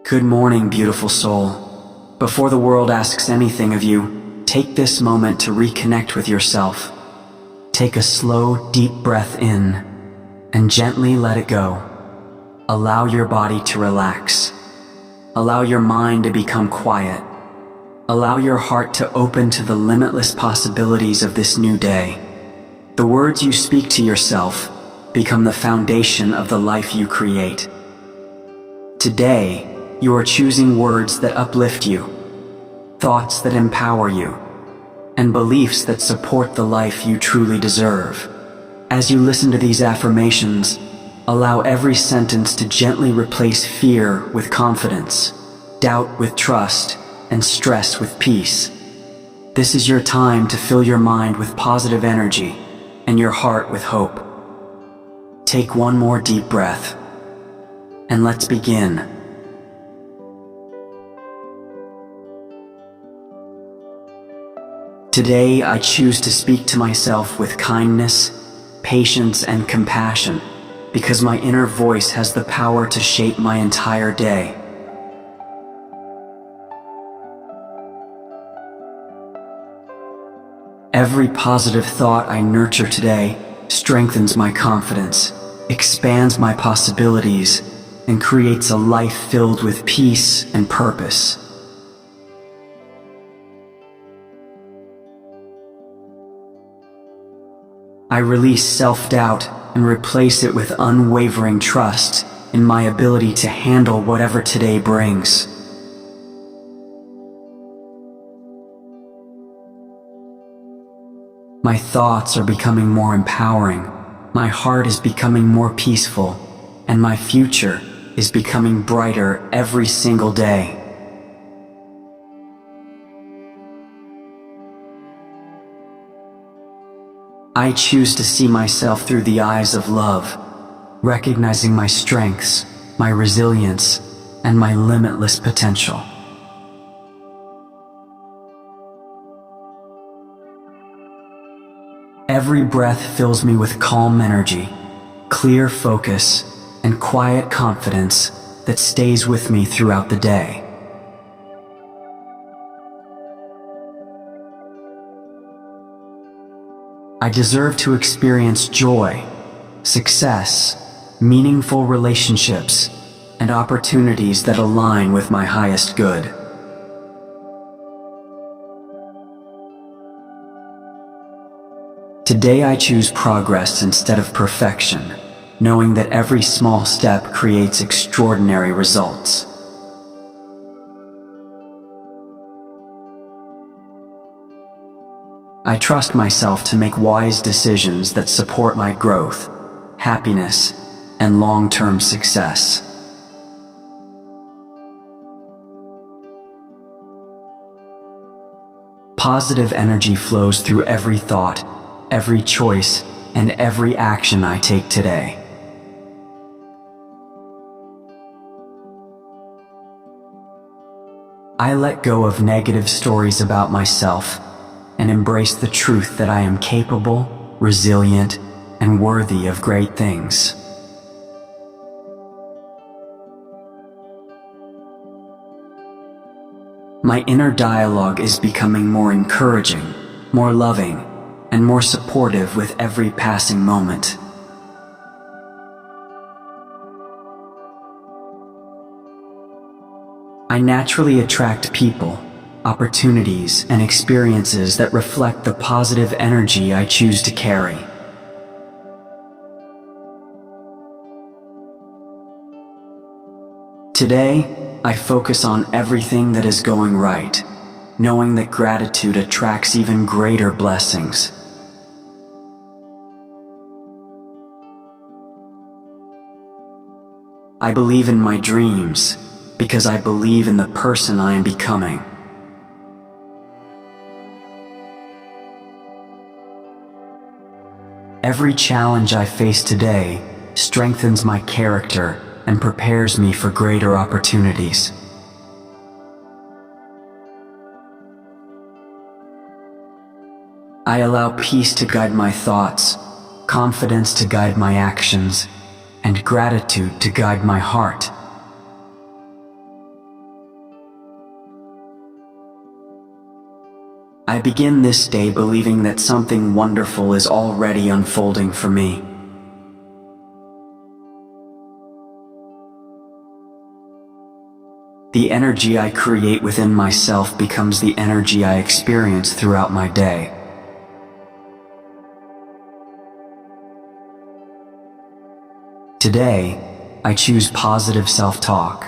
Good morning, beautiful soul. Before the world asks anything of you, take this moment to reconnect with yourself. Take a slow, deep breath in and gently let it go. Allow your body to relax. Allow your mind to become quiet. Allow your heart to open to the limitless possibilities of this new day. The words you speak to yourself become the foundation of the life you create. Today, you are choosing words that uplift you, thoughts that empower you, and beliefs that support the life you truly deserve. As you listen to these affirmations, allow every sentence to gently replace fear with confidence, doubt with trust, and stress with peace. This is your time to fill your mind with positive energy and your heart with hope. Take one more deep breath, and let's begin. Today, I choose to speak to myself with kindness, patience, and compassion, because my inner voice has the power to shape my entire day. Every positive thought I nurture today strengthens my confidence, expands my possibilities, and creates a life filled with peace and purpose. I release self-doubt and replace it with unwavering trust in my ability to handle whatever today brings. My thoughts are becoming more empowering, my heart is becoming more peaceful, and my future is becoming brighter every single day. I choose to see myself through the eyes of love, recognizing my strengths, my resilience, and my limitless potential. Every breath fills me with calm energy, clear focus, and quiet confidence that stays with me throughout the day. I deserve to experience joy, success, meaningful relationships, and opportunities that align with my highest good. Today I choose progress instead of perfection, knowing that every small step creates extraordinary results. I trust myself to make wise decisions that support my growth, happiness, and long-term success. Positive energy flows through every thought, every choice, and every action I take today. I let go of negative stories about myself and embrace the truth that I am capable, resilient, and worthy of great things. My inner dialogue is becoming more encouraging, more loving, and more supportive with every passing moment. I naturally attract people, opportunities, and experiences that reflect the positive energy I choose to carry. Today, I focus on everything that is going right, knowing that gratitude attracts even greater blessings. I believe in my dreams because I believe in the person I am becoming. Every challenge I face today strengthens my character and prepares me for greater opportunities. I allow peace to guide my thoughts, confidence to guide my actions, and gratitude to guide my heart. I begin this day believing that something wonderful is already unfolding for me. The energy I create within myself becomes the energy I experience throughout my day. Today, I choose positive self-talk,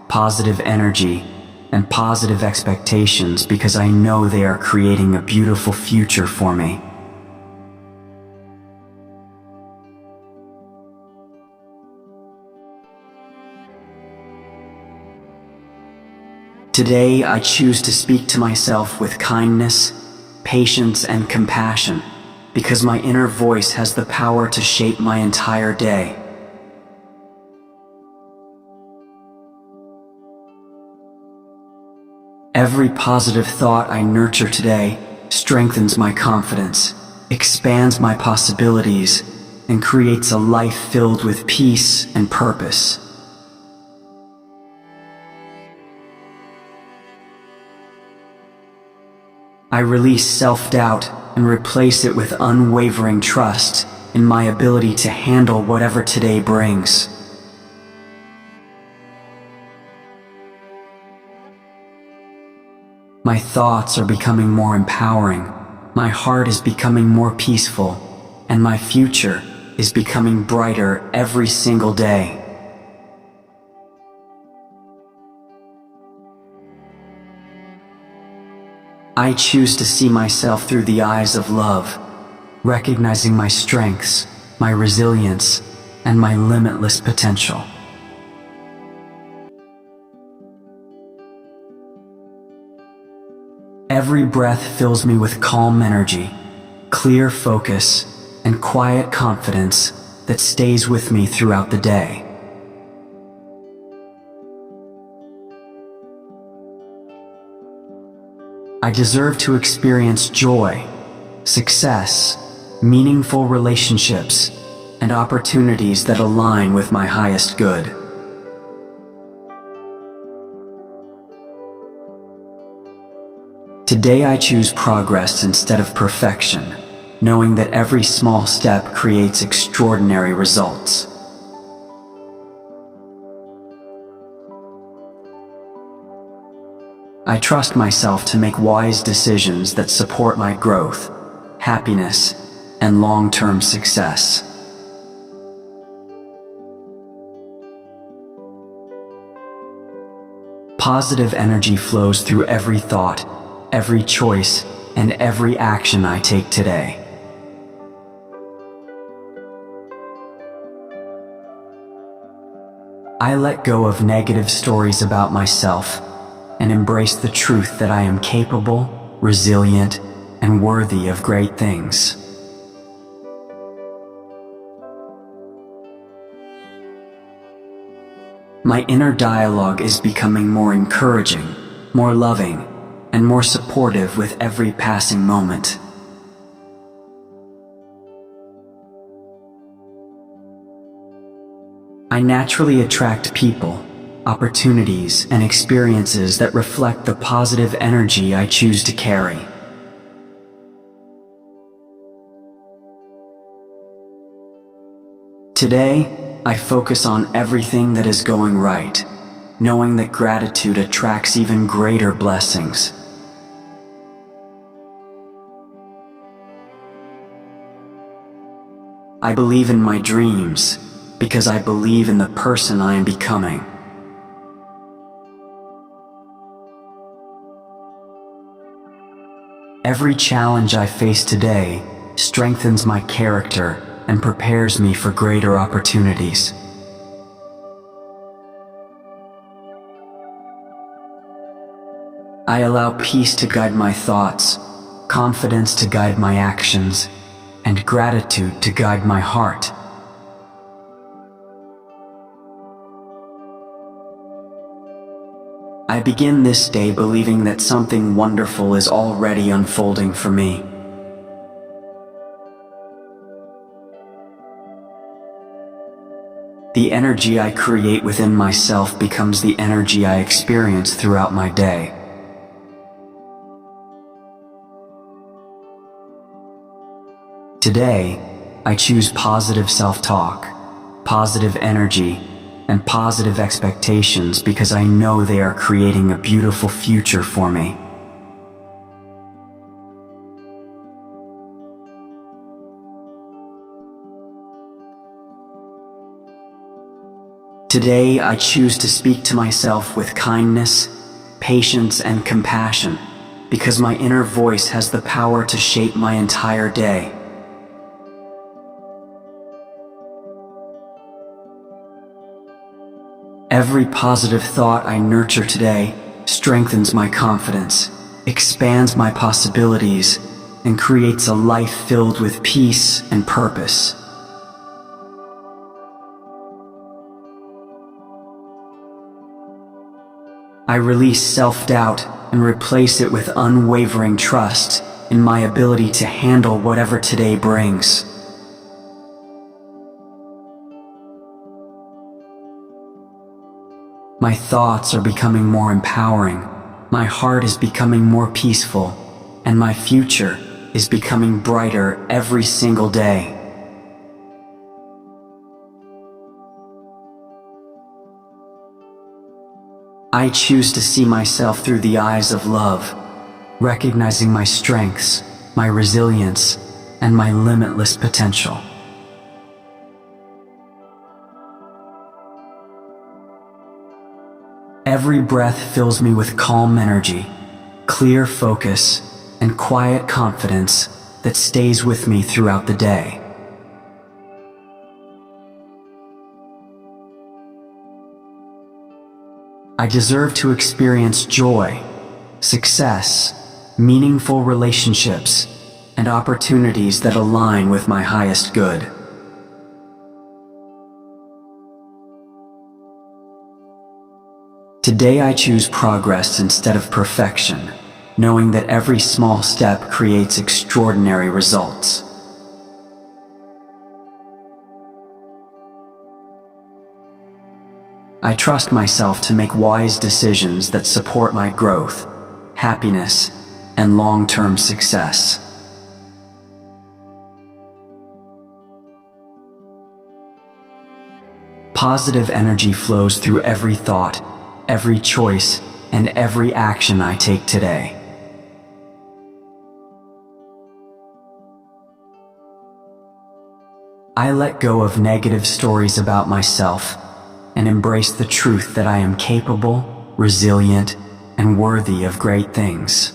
positive energy, and positive expectations because I know they are creating a beautiful future for me. Today, I choose to speak to myself with kindness, patience, and compassion because my inner voice has the power to shape my entire day. Every positive thought I nurture today strengthens my confidence, expands my possibilities, and creates a life filled with peace and purpose. I release self-doubt and replace it with unwavering trust in my ability to handle whatever today brings. My thoughts are becoming more empowering, my heart is becoming more peaceful, and my future is becoming brighter every single day. I choose to see myself through the eyes of love, recognizing my strengths, my resilience, and my limitless potential. Every breath fills me with calm energy, clear focus, and quiet confidence that stays with me throughout the day. I deserve to experience joy, success, meaningful relationships, and opportunities that align with my highest good. Today I choose progress instead of perfection, knowing that every small step creates extraordinary results. I trust myself to make wise decisions that support my growth, happiness, and long-term success. Positive energy flows through every thought, every choice, and every action I take today. I let go of negative stories about myself and embrace the truth that I am capable, resilient, and worthy of great things. My inner dialogue is becoming more encouraging, more loving, and more supportive with every passing moment. I naturally attract people, opportunities, and experiences that reflect the positive energy I choose to carry. Today, I focus on everything that is going right, knowing that gratitude attracts even greater blessings. I believe in my dreams because I believe in the person I am becoming. Every challenge I face today strengthens my character and prepares me for greater opportunities. I allow peace to guide my thoughts, confidence to guide my actions, and gratitude to guide my heart. I begin this day believing that something wonderful is already unfolding for me. The energy I create within myself becomes the energy I experience throughout my day. Today, I choose positive self-talk, positive energy, and positive expectations because I know they are creating a beautiful future for me. Today, I choose to speak to myself with kindness, patience, and compassion because my inner voice has the power to shape my entire day. Every positive thought I nurture today strengthens my confidence, expands my possibilities, and creates a life filled with peace and purpose. I release self-doubt and replace it with unwavering trust in my ability to handle whatever today brings. My thoughts are becoming more empowering, my heart is becoming more peaceful, and my future is becoming brighter every single day. I choose to see myself through the eyes of love, recognizing my strengths, my resilience, and my limitless potential. Every breath fills me with calm energy, clear focus, and quiet confidence that stays with me throughout the day. I deserve to experience joy, success, meaningful relationships, and opportunities that align with my highest good. Today I choose progress instead of perfection, knowing that every small step creates extraordinary results. I trust myself to make wise decisions that support my growth, happiness, and long-term success. Positive energy flows through every thought, every choice, and every action I take today. I let go of negative stories about myself and embrace the truth that I am capable, resilient, and worthy of great things.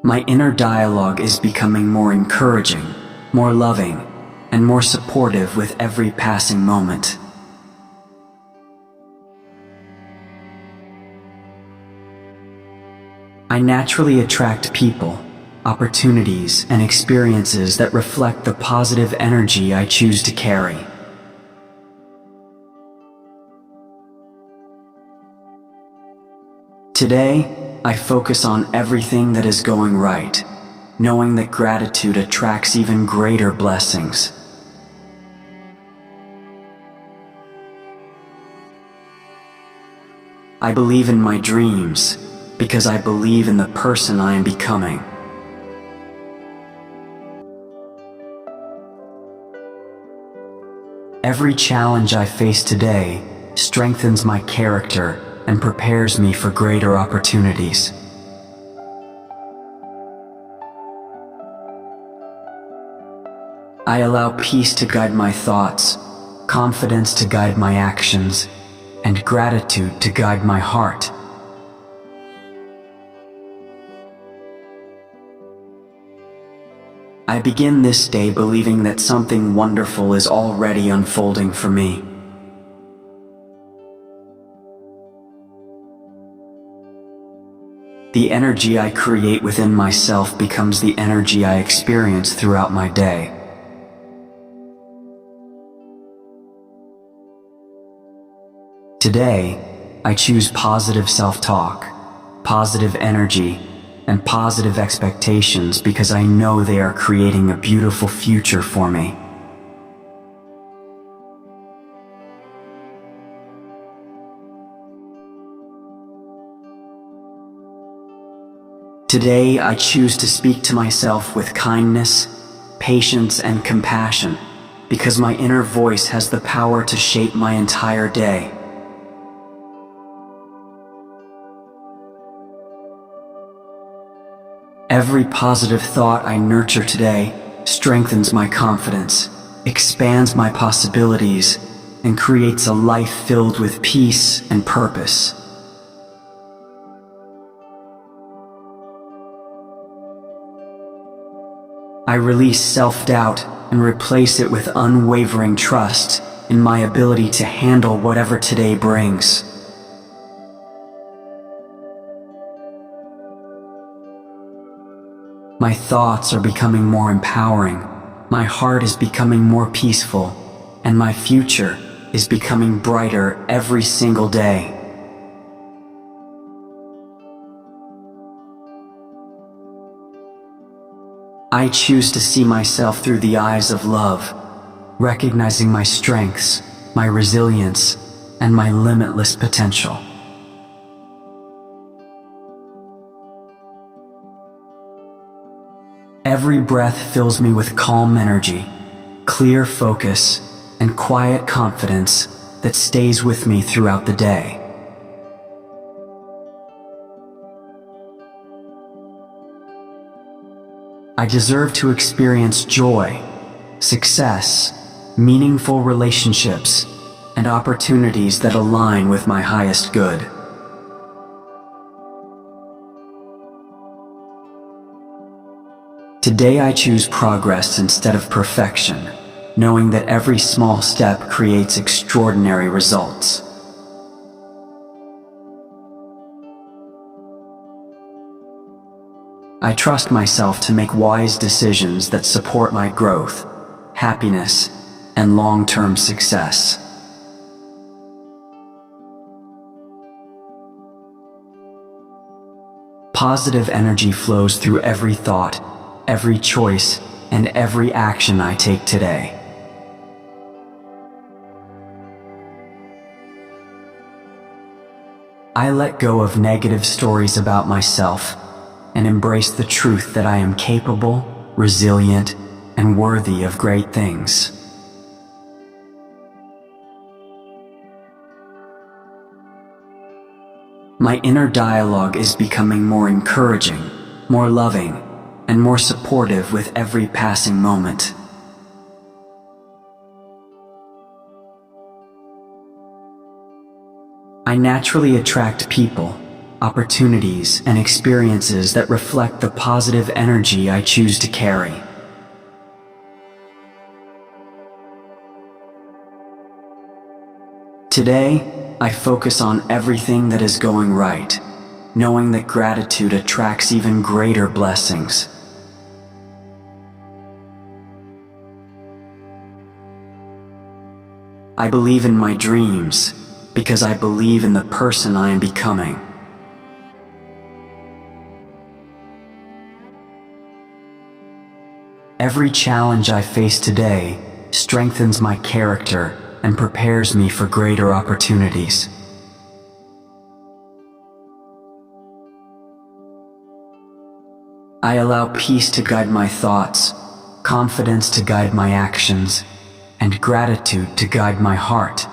My inner dialogue is becoming more encouraging, more loving, and more supportive with every passing moment. I naturally attract people, opportunities, and experiences that reflect the positive energy I choose to carry. Today, I focus on everything that is going right, knowing that gratitude attracts even greater blessings. I believe in my dreams because I believe in the person I am becoming. Every challenge I face today strengthens my character and prepares me for greater opportunities. I allow peace to guide my thoughts, confidence to guide my actions, and gratitude to guide my heart. I begin this day believing that something wonderful is already unfolding for me. The energy I create within myself becomes the energy I experience throughout my day. Today, I choose positive self-talk, positive energy, and positive expectations because I know they are creating a beautiful future for me. Today, I choose to speak to myself with kindness, patience, and compassion, because my inner voice has the power to shape my entire day. Every positive thought I nurture today strengthens my confidence, expands my possibilities, and creates a life filled with peace and purpose. I release self-doubt and replace it with unwavering trust in my ability to handle whatever today brings. My thoughts are becoming more empowering, my heart is becoming more peaceful, and my future is becoming brighter every single day. I choose to see myself through the eyes of love, recognizing my strengths, my resilience, and my limitless potential. Every breath fills me with calm energy, clear focus, and quiet confidence that stays with me throughout the day. I deserve to experience joy, success, meaningful relationships, and opportunities that align with my highest good. Today I choose progress instead of perfection, knowing that every small step creates extraordinary results. I trust myself to make wise decisions that support my growth, happiness, and long-term success. Positive energy flows through every thought, every choice, and every action I take today. I let go of negative stories about myself and embrace the truth that I am capable, resilient, and worthy of great things. My inner dialogue is becoming more encouraging, more loving, and more supportive with every passing moment. I naturally attract people, opportunities, and experiences that reflect the positive energy I choose to carry. Today, I focus on everything that is going right, knowing that gratitude attracts even greater blessings. I believe in my dreams because I believe in the person I am becoming. Every challenge I face today strengthens my character and prepares me for greater opportunities. I allow peace to guide my thoughts, confidence to guide my actions, and gratitude to guide my heart.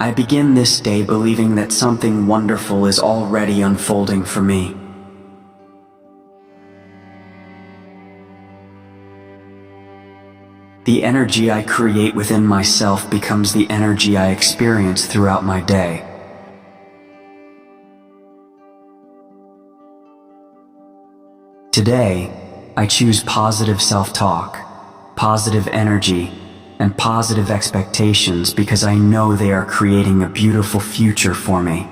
I begin this day believing that something wonderful is already unfolding for me. The energy I create within myself becomes the energy I experience throughout my day. Today, I choose positive self-talk, positive energy, and positive expectations because I know they are creating a beautiful future for me.